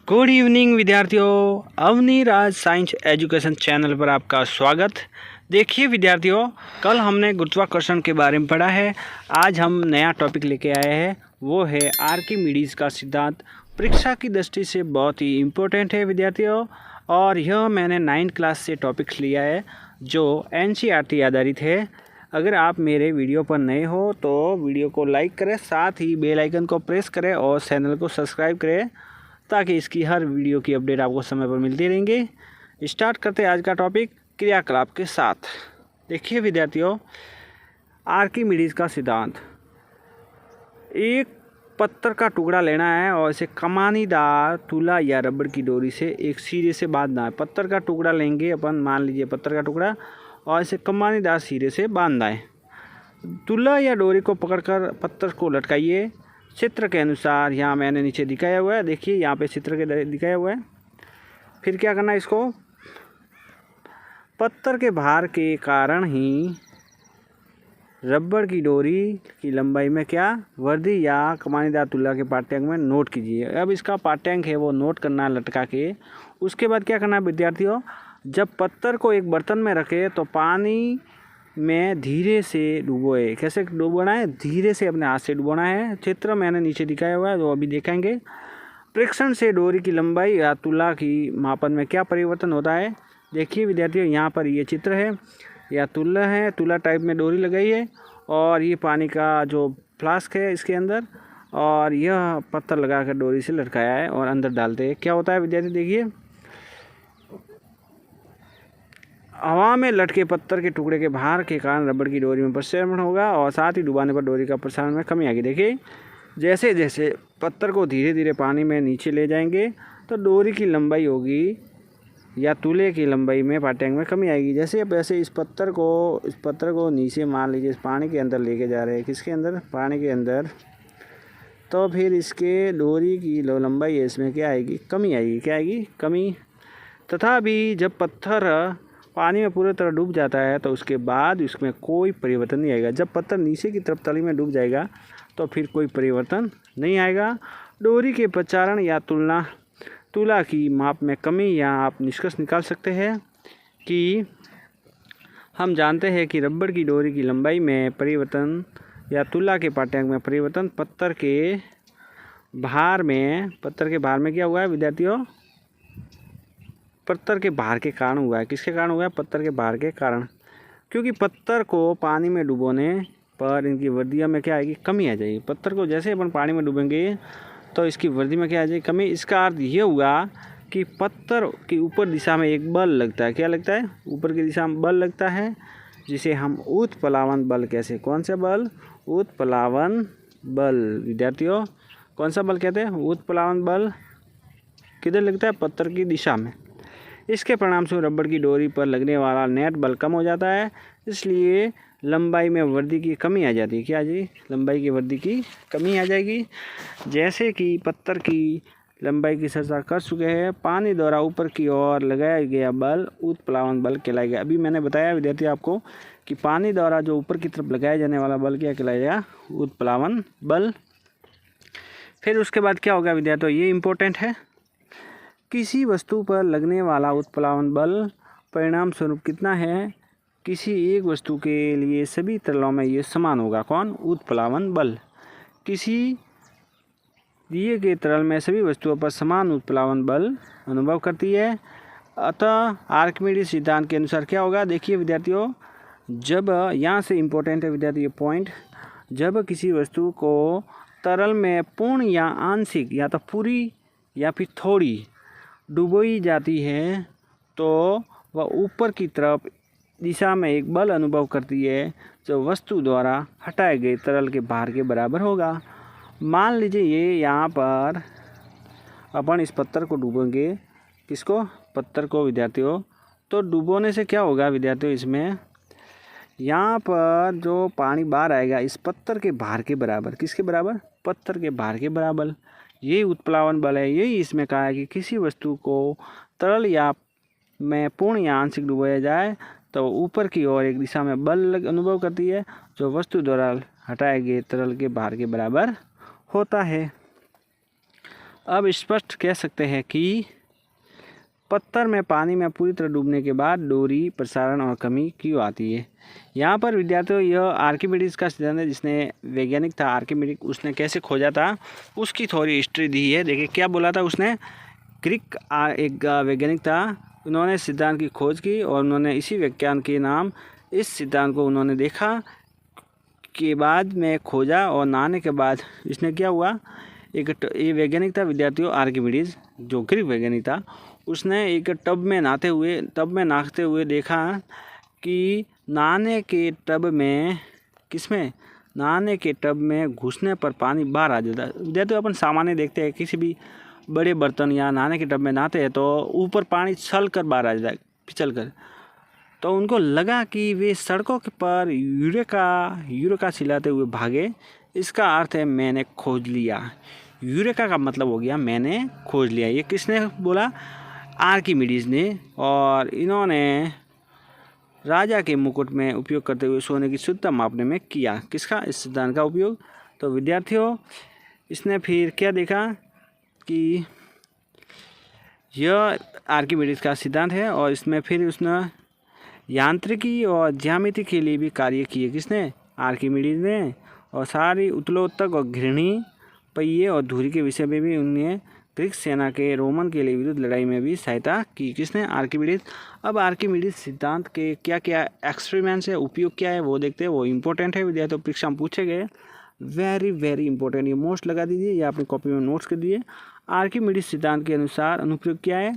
Good evening विद्यार्थियों, अवनी राज science education channel पर आपका स्वागत। देखिए विद्यार्थियों, कल हमने गुरुत्वाकर्षण के बारे में पढ़ा है। आज हम नया टॉपिक लेके आए हैं, वो है आर्किमिडीज का सिद्धांत। परीक्षा की दृष्टि से बहुत ही इम्पोर्टेंट है विद्यार्थियों, और यह मैंने 9th क्लास से टॉपिक लिया है जो NCERT आधारित है। अगर आप मेरे वीडियो पर नए हो तो वीडियो को लाइक करें, साथ ही बेल आइकन को प्रेस करें और चैनल को सब्सक्राइब करें ताकि इसकी हर वीडियो की अपडेट आपको समय पर मिलती रहेंगे। स्टार्ट करते हैं आज का टॉपिक क्रियाकलाप के साथ। देखिए विद्यार्थियों, आर्किमिडीज का सिद्धांत। एक पत्थर का टुकड़ा लेना है और इसे कमानीदार तुला या रबड़ की डोरी से एक सिरे से बांधना है। पत्थर का टुकड़ा लेंगे अपन, मान लीजिए पत्थर का टुकड़ा, और इसे कमानीदार सिरे से बांधना है। तुला या डोरी को पकड़कर पत्थर को लटकाइए चित्र के अनुसार। यहाँ मैंने नीचे दिखाया हुआ है, देखिए यहाँ पे चित्र के दिखाया हुआ है। फिर क्या करना है, इसको पत्थर के भार के कारण ही रबड़ की डोरी की लंबाई में क्या वृद्धि या कमानीदार तुला के पाठ्यांक में नोट कीजिए। अब इसका पाठ्यांक है वो नोट करना है लटका के। उसके बाद क्या करना है विद्यार्थियों, जब पत्थर को एक बर्तन में रखे तो पानी में धीरे से डुबोए। कैसे डुबोना है? धीरे से अपने हाथ से डुबोना है। चित्र मैंने नीचे दिखाया हुआ है, जो अभी देखेंगे। परीक्षण से डोरी की लंबाई या तुला की मापन में क्या परिवर्तन होता है? देखिए विद्यार्थियों, यहाँ पर ये चित्र है, या तुला है, तुला टाइप में डोरी लगाई है, और ये पानी का जो फ्लास्क है इसके अंदर, और यह पत्थर लगाकर डोरी से लटकाया है और अंदर डालते हैं। क्या होता है विद्यार्थी, देखिए हवा में लटके पत्थर के टुकड़े के भार के कारण रबड़ की डोरी में प्रसारण होगा, और साथ ही डुबाने पर डोरी का प्रसारण में कमी आएगी। देखिए जैसे जैसे पत्थर को धीरे धीरे पानी में नीचे ले जाएंगे तो डोरी की लंबाई होगी या तुले की लंबाई में पाठ्यांक में कमी आएगी। जैसे वैसे इस पत्थर को नीचे मान लीजिए पानी के अंदर लेके जा रहे हैं। किसके अंदर? पानी के अंदर। तो फिर इसके डोरी की लंबाई है, इसमें क्या आएगी? कमी आएगी। क्या आएगी? कमी। तथापि जब पत्थर पानी में पूरी तरह डूब जाता है तो उसके बाद इसमें कोई परिवर्तन नहीं आएगा। जब पत्थर नीचे की तरफ तली में डूब जाएगा तो फिर कोई परिवर्तन नहीं आएगा। डोरी के प्रसारण या तुला की माप में कमी, या आप निष्कर्ष निकाल सकते हैं कि हम जानते हैं कि रबड़ की डोरी की लंबाई में परिवर्तन या तुला के पाठ्यांक में परिवर्तन पत्थर के भार में क्या हुआ है विद्यार्थियों? पत्थर के भार के कारण हुआ है। किसके कारण हुआ है? पत्थर के भार के कारण। क्योंकि पत्थर को पानी में डुबोने पर इनकी वृद्धि में क्या आएगी? कमी आ जाएगी। पत्थर को जैसे अपन पानी में डूबेंगे तो इसकी वृद्धि में क्या आ जाएगी? कमी। इसका अर्थ ये हुआ कि पत्थर की ऊपर दिशा में एक बल लगता है। क्या लगता है? ऊपर की दिशा में बल लगता है, जिसे हम उत्प्लावन बल कैसे? कौन सा बल? उत्प्लावन बल। विद्यार्थियों, कौन सा बल कहते हैं? उत्प्लावन बल। किधर लगता है? पत्थर की दिशा में। इसके परिणाम से रबड़ की डोरी पर लगने वाला नेट बल कम हो जाता है, इसलिए लंबाई में वृद्धि की कमी आ जाती है। क्या जी? लंबाई की वृद्धि की कमी आ जाएगी। जैसे कि पत्थर की लंबाई की चर्चा कर चुके हैं, पानी द्वारा ऊपर की ओर लगाया गया बल उत्प्लावन बल कहलाएगा। अभी मैंने बताया विद्यार्थी आपको कि पानी द्वारा जो ऊपर की तरफ लगाया जाने वाला बल क्या कहलाएगा? उत्प्लावन बल। फिर उसके बाद क्या होगा विद्यार्थियों, ये इम्पोर्टेंट है। किसी वस्तु पर लगने वाला उत्प्लावन बल परिणाम स्वरूप कितना है? किसी एक वस्तु के लिए सभी तरलों में ये समान होगा। कौन? उत्प्लावन बल। किसी दिए गए तरल में सभी वस्तुओं पर समान उत्प्लावन बल अनुभव करती है। अतः आर्किमिडीज सिद्धांत के अनुसार क्या होगा? देखिए विद्यार्थियों, जब यहाँ से इम्पोर्टेंट है विद्यार्थी ये पॉइंट, जब किसी वस्तु को तरल में पूर्ण या आंशिक या तो पूरी या फिर थोड़ी डुबोई जाती है तो वह ऊपर की तरफ दिशा में एक बल अनुभव करती है जो वस्तु द्वारा हटाए गए तरल के भार के बराबर होगा। मान लीजिए ये यहाँ पर अपन इस पत्थर को डुबोएंगे। किसको? पत्थर को विद्यार्थियों। तो डुबोने से क्या होगा विद्यार्थियों, इसमें यहाँ पर जो पानी बाहर आएगा इस पत्थर के भार के बराबर। किसके बराबर? पत्थर के भार के बराबर। यही उत्प्लावन बल है। यही इसमें कहा है कि किसी वस्तु को तरल या में पूर्ण या आंशिक डुबोया जाए तो ऊपर की ओर एक दिशा में बल अनुभव करती है जो वस्तु द्वारा हटाए गए तरल के भार के बराबर होता है। अब स्पष्ट कह सकते हैं कि पत्थर में पानी में पूरी तरह डूबने के बाद डोरी प्रसारण और कमी क्यों आती है। यहाँ पर विद्यार्थियों यह आर्किमिडीज का सिद्धांत है, जिसने वैज्ञानिक था आर्किमिडीज, उसने कैसे खोजा था उसकी थोड़ी हिस्ट्री दी है। देखिए क्या बोला था उसने। ग्रीक एक वैज्ञानिक था, उन्होंने सिद्धांत की खोज की और उन्होंने इसी विज्ञान के नाम इस सिद्धांत को उन्होंने देखा के बाद में खोजा और नहाने के बाद इसने क्या हुआ, ये वैज्ञानिक था विद्यार्थियों आर्किमिडीज, जो ग्रीक वैज्ञानिक था। उसने एक टब में नहाते हुए देखा कि नहाने के टब में घुसने पर पानी बाहर आ जाता है। विद्यार्थियों अपन सामान्य देखते हैं, किसी भी बड़े बर्तन या नहाने के टब में नहाते हैं तो ऊपर पानी छल कर बाहर आ जाता है, पिछल कर। तो उनको लगा कि वे सड़कों पर यूरेका चिल्लाते हुए भागे। इसका अर्थ है मैंने खोज लिया। यूरेका का मतलब हो गया मैंने खोज लिया। ये किसने बोला? आर्किमिडीज ने। और इन्होंने राजा के मुकुट में उपयोग करते हुए सोने की शुद्धता मापने में किया। किसका? इस सिद्धांत का उपयोग। तो विद्यार्थियों इसने फिर क्या देखा कि यह आर्किमिडीज का सिद्धांत है और इसमें फिर उसने यांत्रिकी और ज्यामिति के लिए भी कार्य किए। किसने? आर्किमिडीज ने। और सारी उत्तलोत्तक और घृणी पहिए और धुरी के विषय में भी उन्हें ग्रीक सेना के रोमन के लिए विरुद्ध लड़ाई में भी सहायता की। किसने? आर्किमिडीज। अब आर्किमिडीज सिद्धांत के क्या क्या एक्सपेरिमेंट्स है, उपयोग क्या है वो देखते हैं। वो इंपॉर्टेंट है विद्यार्थियों, परीक्षा में पूछे गए, वेरी वेरी इंपॉर्टेंट। ये मोस्ट लगा दीजिए या अपनी कॉपी में नोट्स कर दीजिए। आर्किमिडीज सिद्धांत के अनुसार अनुप्रयोग क्या है?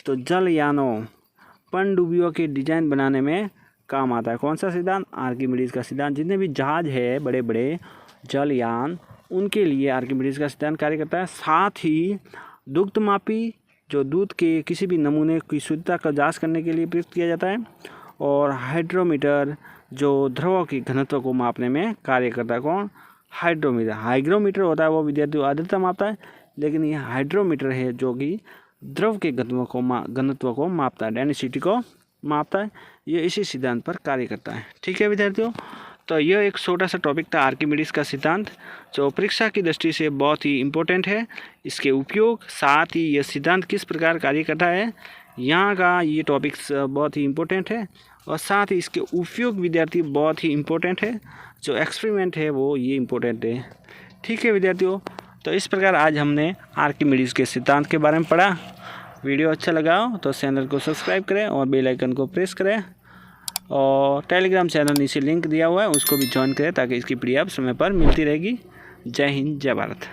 तो जलयानों पनडुब्बियों के डिजाइन बनाने में काम आता है। कौन सा सिद्धांत? आर्किमिडीज का सिद्धांत। जितने भी जहाज है बड़े बड़े जलयान, उनके लिए आर्किमिडीज का सिद्धांत कार्य करता है। साथ ही दुग्धमापी, जो दूध के किसी भी नमूने की शुद्धता का जांच करने के लिए प्रयुक्त किया जाता है। और हाइड्रोमीटर, जो द्रवों की घनत्व को मापने में कार्य करता है। कौन? हाइड्रोमीटर। हाइग्रोमीटर होता है वो विद्यार्थियों आर्द्रता मापता है, लेकिन ये हाइड्रोमीटर है जो कि द्रव के घनत्व को मापता है, डेंसिटी को मापता है। ये इसी सिद्धांत पर कार्य करता है। ठीक है विद्यार्थियों, तो यह एक छोटा सा टॉपिक था आर्किमिडीज का सिद्धांत, जो परीक्षा की दृष्टि से बहुत ही इम्पोर्टेंट है। इसके उपयोग, साथ ही यह सिद्धांत किस प्रकार कार्य करता है, यहाँ का ये टॉपिक्स बहुत ही इम्पोर्टेंट है। और साथ ही इसके उपयोग विद्यार्थी बहुत ही इम्पोर्टेंट है। जो एक्सपेरिमेंट है वो ये इम्पोर्टेंट है। ठीक है विद्यार्थियों, तो इस प्रकार आज हमने आर्किमिडीज के सिद्धांत के बारे में पढ़ा। वीडियो अच्छा लगा हो तो चैनल को सब्सक्राइब करें और बेल आइकन को प्रेस करें। और टेलीग्राम चैनल नीचे लिंक दिया हुआ है, उसको भी ज्वाइन करें ताकि इसकी PDF समय पर मिलती रहेगी। जय हिंद, जय भारत।